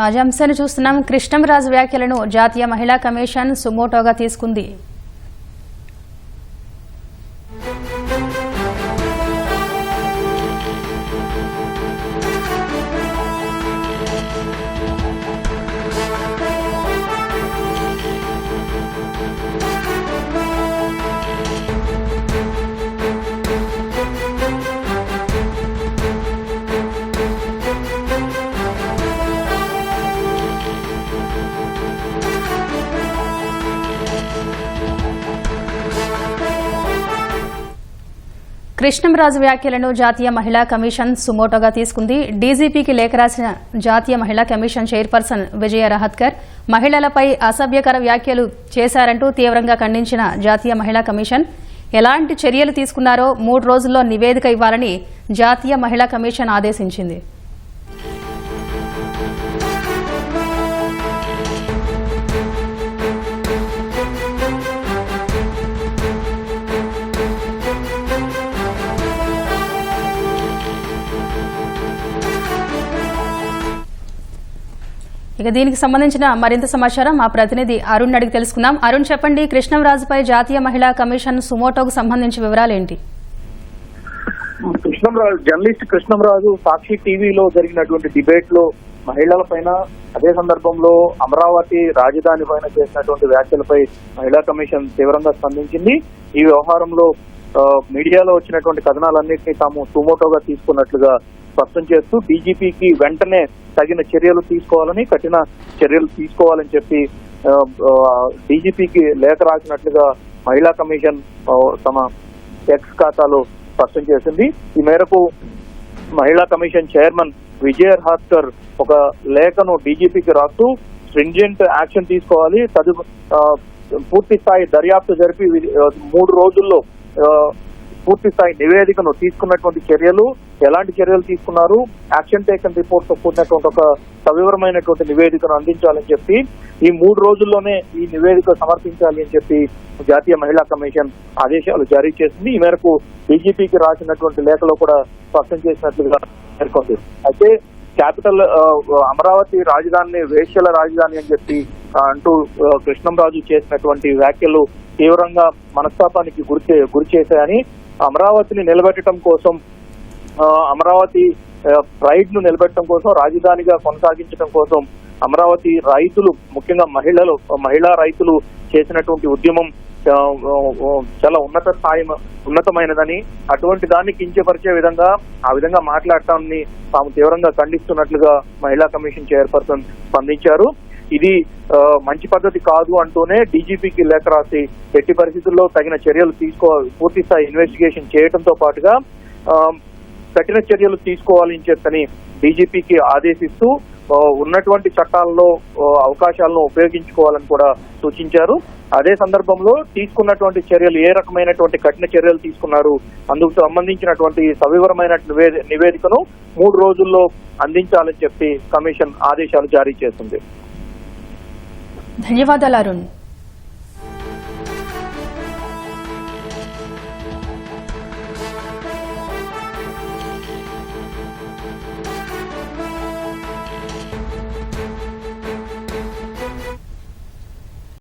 తాజా అంశాన్ని చూస్తున్నాం. కృష్ణంరాజు వ్యాఖ్యలను జాతీయ మహిళా కమిషన్ సుమోటోగా తీసుకుంది. కృష్ణంరాజు వ్యాఖ్యలను జాతీయ మహిళా కమిషన్ సుమోటోగా తీసుకుంది. డీజీపీకి లేఖ రాసిన జాతీయ మహిళా కమిషన్ చైర్పర్సన్ విజయ రహత్కర్ మహిళలపై అసభ్యకర వ్యాఖ్యలు చేశారంటూ తీవ్రంగా ఖండించిన జాతీయ మహిళా కమిషన్ ఎలాంటి చర్యలు తీసుకున్నారో 3 రోజుల్లో నివేదిక ఇవ్వాలని జాతీయ మహిళా కమిషన్ ఆదేశించింది. ఇక దీనికి సంబంధించిన మరింత సమాచారం మా ప్రతినిధి అరుణ్ అడిగి తెలుసుకుందాం. అరుణ్, చెప్పండి, కృష్ణంరాజుపై జాతీయ మహిళా కమిషన్ సుమోటోకు సంబంధించి వివరాలేంటి? కృష్ణంరాజు జర్నలిస్ట్ కృష్ణంరాజు సాక్షి టీవీలో జరిగినటువంటి డిబేట్ లో మహిళల పైన, అదే సందర్భంలో అమరావతి రాజధాని పైన చేసినటువంటి వ్యాఖ్యలపై మహిళా కమిషన్ తీవ్రంగా స్పందించింది. ఈ వ్యవహారంలో మీడియాలో వచ్చినటువంటి కథనాలన్నింటినీ తాము సుమోటోగా తీసుకున్నట్లుగా స్పష్టం చేస్తూ డీజీపీకి వెంటనే తగిన చర్యలు తీసుకోవాలని, కఠిన చర్యలు తీసుకోవాలని చెప్పి డీజీపీకి లేఖ రాసినట్లుగా మహిళా కమిషన్ తమ ఎక్స్ ఖాతాలో స్పష్టం చేసింది. ఈ మేరకు మహిళా కమిషన్ చైర్మన్ విజయ రహత్కర్ ఒక లేఖను డీజీపీకి రాస్తూ స్ట్రింజెంట్ యాక్షన్ తీసుకోవాలి, పూర్తి స్థాయి దర్యాప్తు జరిపి 3 రోజుల్లో పూర్తి స్థాయి నివేదికను తీసుకున్నటువంటి చర్యలు, ఎలాంటి చర్యలు తీసుకున్నారు, యాక్షన్ టేకన్ రిపోర్ట్ తో కూడినటువంటి ఒక సవివరమైనటువంటి నివేదికను అందించాలని చెప్పి ఈ 3 రోజుల్లోనే ఈ నివేదిక సమర్పించాలి అని చెప్పి జాతీయ మహిళా కమిషన్ ఆదేశాలు జారీ చేసింది. ఈ మేరకు డీజీపీకి రాసినటువంటి లేఖలో కూడా స్పష్టం చేసినట్లుగా పేర్కొంది. అయితే క్యాపిటల్ అమరావతి రాజధానిని వేశ్యల రాజధాని అని చెప్పి అంటూ కృష్ణంరాజు చేసినటువంటి వ్యాఖ్యలు తీవ్రంగా మనస్తాపానికి గురి చేశాయని, అమరావతిని నిలబెట్టడం కోసం, అమరావతి ప్రైడ్ ను నిలబెట్టడం కోసం, రాజధానిగా కొనసాగించడం కోసం అమరావతి రైతులు, ముఖ్యంగా మహిళా రైతులు చేసినటువంటి ఉద్యమం చాలా ఉన్నతమైనదని, అటువంటి దాన్ని కించపరిచే విధంగా ఆ విధంగా మాట్లాడటాన్ని తాము తీవ్రంగా ఖండిస్తున్నట్లుగా మహిళా కమిషన్ చైర్పర్సన్ స్పందించారు. ఇది మంచి పద్ధతి కాదు అంటూనే డీజీపీకి లేఖ రాసి ఎట్టి పరిస్థితుల్లో తగిన చర్యలు పూర్తి స్థాయి ఇన్వెస్టిగేషన్ చేయడంతో పాటుగా కఠిన చర్యలు తీసుకోవాలని చెప్పని డీజీపీకి ఆదేశిస్తూ ఉన్నటువంటి చట్టాల్లో అవకాశాలను ఉపయోగించుకోవాలని కూడా సూచించారు. అదే సందర్భంలో తీసుకున్నటువంటి చర్యలు, ఏ రకమైనటువంటి కఠిన చర్యలు తీసుకున్నారు, అందుకు సంబంధించినటువంటి సవివరమైన నివేదికను 3 రోజుల్లో అందించాలని చెప్పి కమిషన్ ఆదేశాలు జారీ చేస్తుంది. ధన్యవాదాలు అరుణ్.